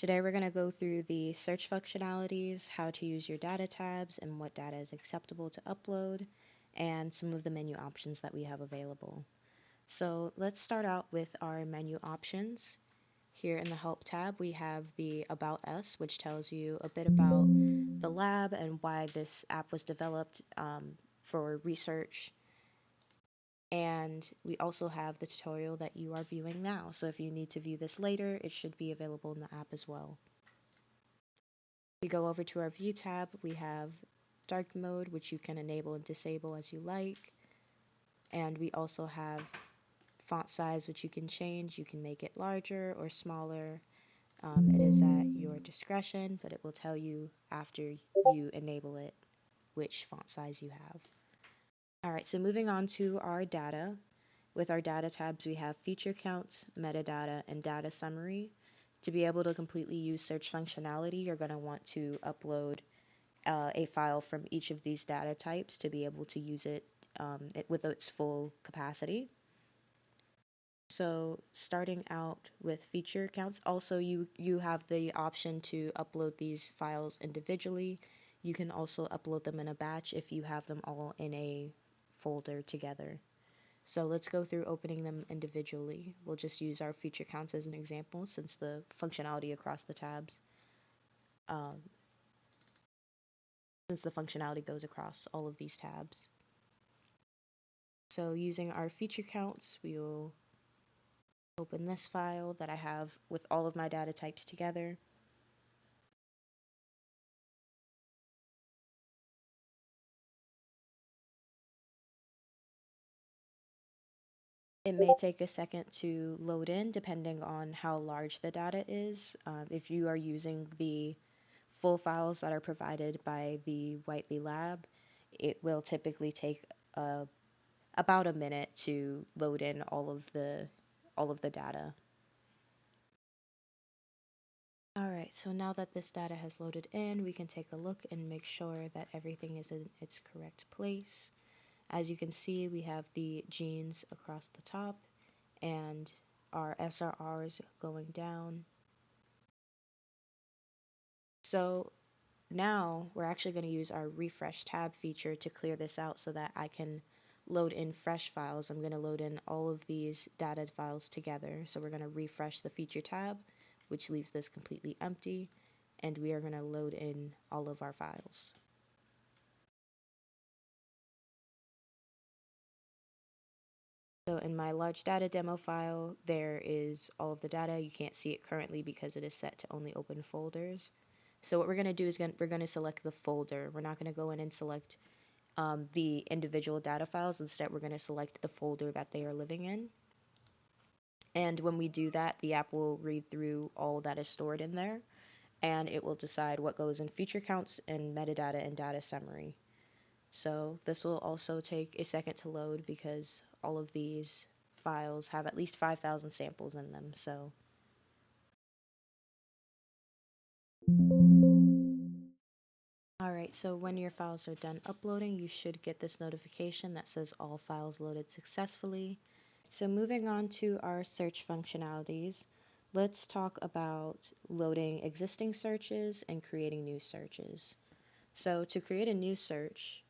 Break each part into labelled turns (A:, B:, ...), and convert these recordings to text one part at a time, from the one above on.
A: Today we're going to go through the search functionalities, how to use your data tabs, and what data is acceptable to upload, and some of the menu options that we have available. So let's start out with our menu options. Here in the Help tab, we have the About Us, which tells you a bit about the lab and why this app was developed for research. And we also have the tutorial that you are viewing now. So if you need to view this later, it should be available in the app as well. We go over to our View tab, we have dark mode, which you can enable and disable as you like. And we also have font size, which you can change. You can make it larger or smaller. It is at your discretion, but it will tell you after you enable it which font size you have. Alright, so moving on to our data. With our data tabs, we have feature counts, metadata, and data summary. To be able to completely use search functionality, you're going to want to upload a file from each of these data types to be able to use it with its full capacity. So starting out with feature counts, also you have the option to upload these files individually. You can also upload them in a batch if you have them all in a folder together. So let's go through opening them individually. We'll just use our feature counts as an example since the functionality across the tabs, since the functionality goes across all of these tabs. So using our feature counts, we will open this file that I have with all of my data types together. It may take a second to load in depending on how large the data is. If you are using the full files that are provided by the Whiteley lab, it will typically take about a minute to load in all of the data. Alright, so now that this data has loaded in, we can take a look and make sure that everything is in its correct place. As you can see, we have the genes across the top and our SRRs going down. So now we're actually going to use our refresh tab feature to clear this out so that I can load in fresh files. I'm going to load in all of these data files together. So we're going to refresh the feature tab, which leaves this completely empty, and we are going to load in all of our files. So in my large data demo file, there is all of the data. You can't see it currently because it is set to only open folders. So what we're going to do is we're going to select the folder. We're not going to go in and select the individual data files. Instead, we're going to select the folder that they are living in. And when we do that, the app will read through all that is stored in there, and it will decide what goes in feature counts and metadata and data summary. So this will also take a second to load because all of these files have at least 5,000 samples in them. So alright, so when your files are done uploading, you should get this notification that says all files loaded successfully. So moving on to our search functionalities, let's talk about loading existing searches and creating new searches. So to create a new search,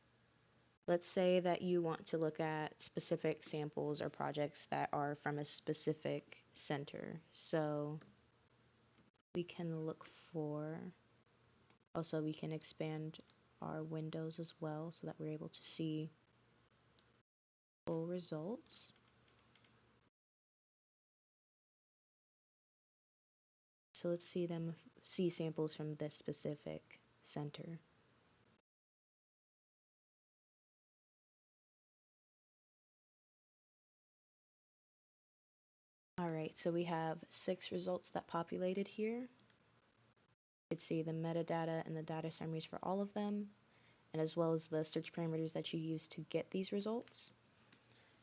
A: let's say that you want to look at specific samples or projects that are from a specific center. So we can look for, also we can expand our windows as well so that we're able to see full results. So let's see samples from this specific center. Alright, so we have 6 results that populated here. You could see the metadata and the data summaries for all of them, and as well as the search parameters that you use to get these results.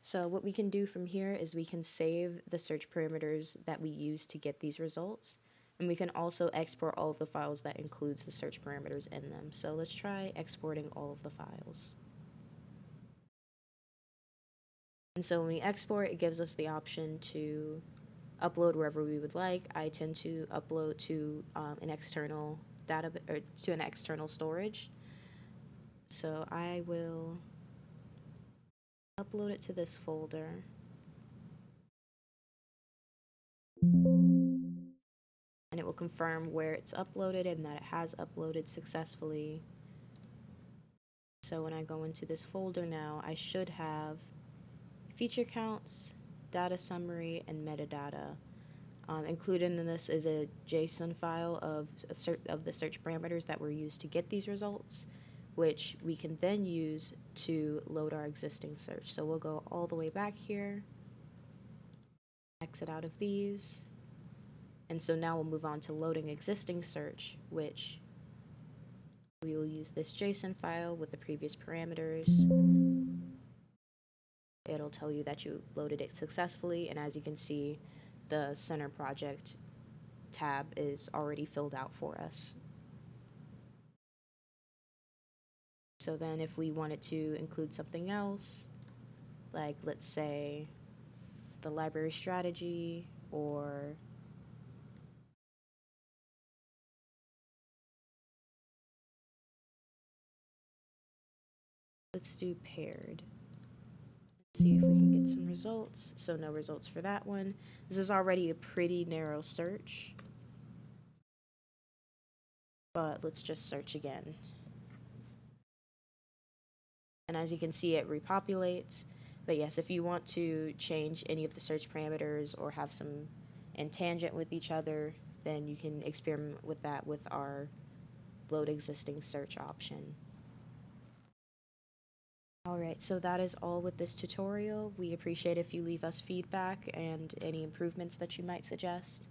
A: So what we can do from here is we can save the search parameters that we use to get these results, and we can also export all of the files that includes the search parameters in them. So let's try exporting all of the files. And so when we export, it gives us the option to upload wherever we would like. I tend to upload to an external data or to an external storage. So I will upload it to this folder. And it will confirm where it's uploaded and that it has uploaded successfully. So when I go into this folder now, I should have feature counts, data summary, and metadata. Included in this is a JSON file of the search parameters that were used to get these results, which we can then use to load our existing search. So we'll go all the way back here, exit out of these, and so now we'll move on to loading existing search, which we will use this JSON file with the previous parameters. It'll tell you that you loaded it successfully, and as you can see, the center project tab is already filled out for us. So then if we wanted to include something else, like let's say the library strategy, or let's do paired. See if we can get some results. So no results for that one. This is already a pretty narrow search, but let's just search again. And as you can see, it repopulates. But yes, if you want to change any of the search parameters or have some in tangent with each other, then you can experiment with that with our load existing search option. Alright, so that is all with this tutorial. We appreciate if you leave us feedback and any improvements that you might suggest.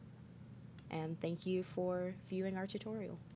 A: And thank you for viewing our tutorial.